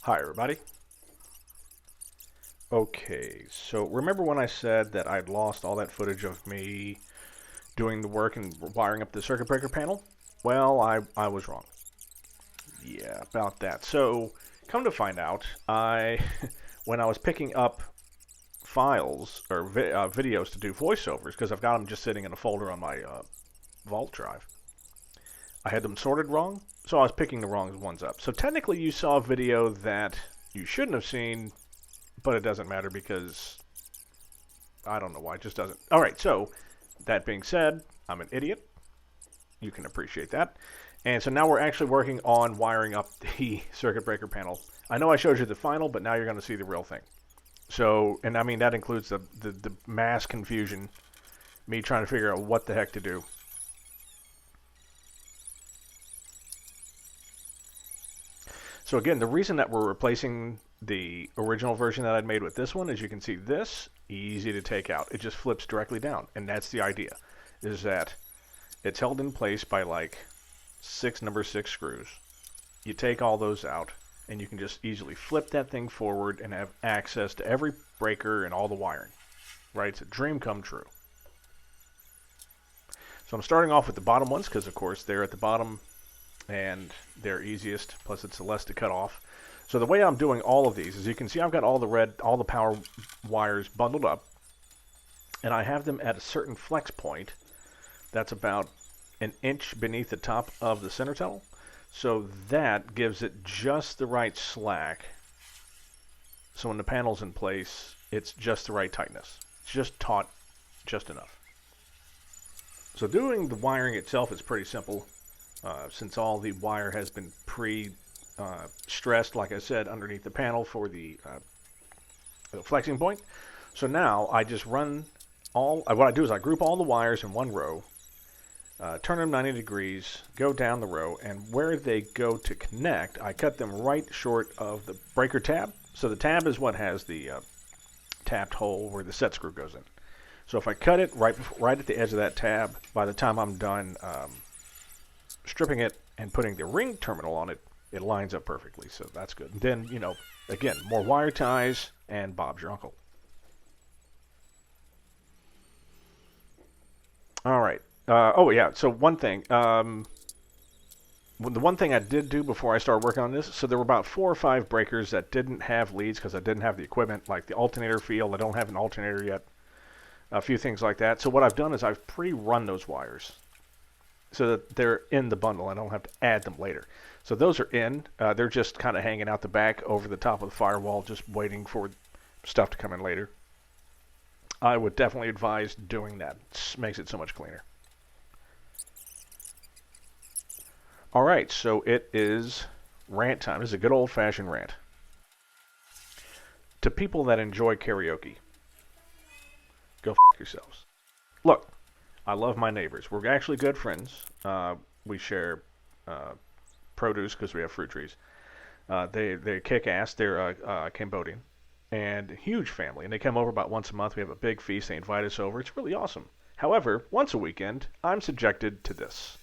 Hi everybody. Okay, so remember when I said that I'd lost all that footage of me doing the work and wiring up the circuit breaker panel? Well, I was wrong. Yeah, about that. So, come to find out, when I was picking up files or videos to do voiceovers, because I've got them just sitting in a folder on my Vault drive, I had them sorted wrong, so I was picking the wrong ones up. So technically you saw a video that you shouldn't have seen, but it doesn't matter because I don't know why, it just doesn't. Alright, so that being said, I'm an idiot. You can appreciate that. And so now we're actually working on wiring up the circuit breaker panel. I know I showed you the final, but now you're going to see the real thing. So, and I mean that includes the mass confusion, me trying to figure out what the heck to do. So again, the reason that we're replacing the original version that I'd made with this one is you can see this, easy to take out. It just flips directly down, and that's the idea, is that it's held in place by like number 6 screws. You take all those out, and you can just easily flip that thing forward and have access to every breaker and all the wiring. Right? It's a dream come true. So I'm starting off with the bottom ones because, of course, they're at the bottom and they're easiest, plus it's the less to cut off. So the way I'm doing all of these is you can see I've got all the power wires bundled up, and I have them at a certain flex point that's about an inch beneath the top of the center tunnel. So that gives it just the right slack. So when the panel's in place, it's just the right tightness. It's just taut just enough. So doing the wiring itself is pretty simple. Since all the wire has been stressed, like I said, underneath the panel for the flexing point. So now I just run what I do is I group all the wires in one row, turn them 90 degrees, go down the row, and where they go to connect, I cut them right short of the breaker tab. So the tab is what has the tapped hole where the set screw goes in. So if I cut it right at the edge of that tab, by the time I'm done stripping it and putting the ring terminal on it, it lines up perfectly, so that's good. And then, you know, again, more wire ties, and Bob's your uncle. All right. Oh, yeah, so one thing. The one thing I did do before I started working on this, so there were about 4 or 5 breakers that didn't have leads because I didn't have the equipment, like the alternator field. I don't have an alternator yet. A few things like that. So what I've done is I've pre-run those wires so that they're in the bundle. I don't have to add them later. So those are in. They're just kind of hanging out the back over the top of the firewall, just waiting for stuff to come in later. I would definitely advise doing that. It makes it so much cleaner. All right, so it is rant time. This is a good old-fashioned rant. To people that enjoy karaoke, go f*** yourselves. Look, I love my neighbors. We're actually good friends. We share produce because we have fruit trees. They kick ass. They're Cambodian and a huge family, and they come over about once a month. We have a big feast. They invite us over. It's really awesome. However, once a weekend, I'm subjected to this.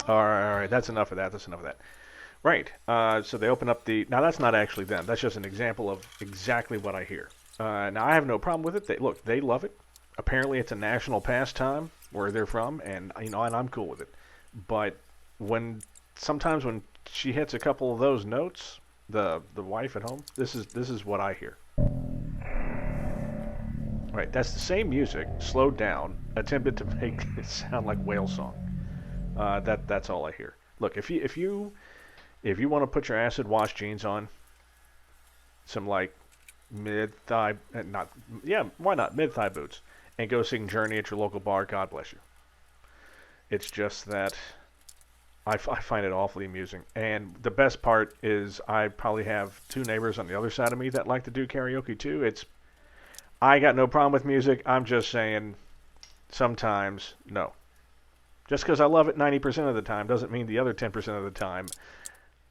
All right, that's enough of that. That's enough of that. Right. So they open up the. Now that's not actually them. That's just an example of exactly what I hear. Now I have no problem with it. They love it. Apparently, it's a national pastime where they're from, and and I'm cool with it. But sometimes when she hits a couple of those notes, the wife at home, this is what I hear. Right, that's the same music, slowed down, attempted to make it sound like whale song. That's all I hear. Look, if you want to put your acid wash jeans on, some like mid-thigh, why not mid-thigh boots, and go sing Journey at your local bar, God bless you. It's just that I find it awfully amusing. And the best part is I probably have 2 neighbors on the other side of me that like to do karaoke too. I got no problem with music. I'm just saying sometimes no. Just because I love it 90% of the time doesn't mean the other 10% of the time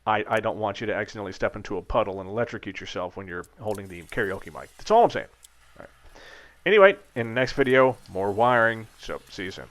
I don't want you to accidentally step into a puddle and electrocute yourself when you're holding the karaoke mic. That's all I'm saying. All right. Anyway, in the next video, more wiring. So, see you soon.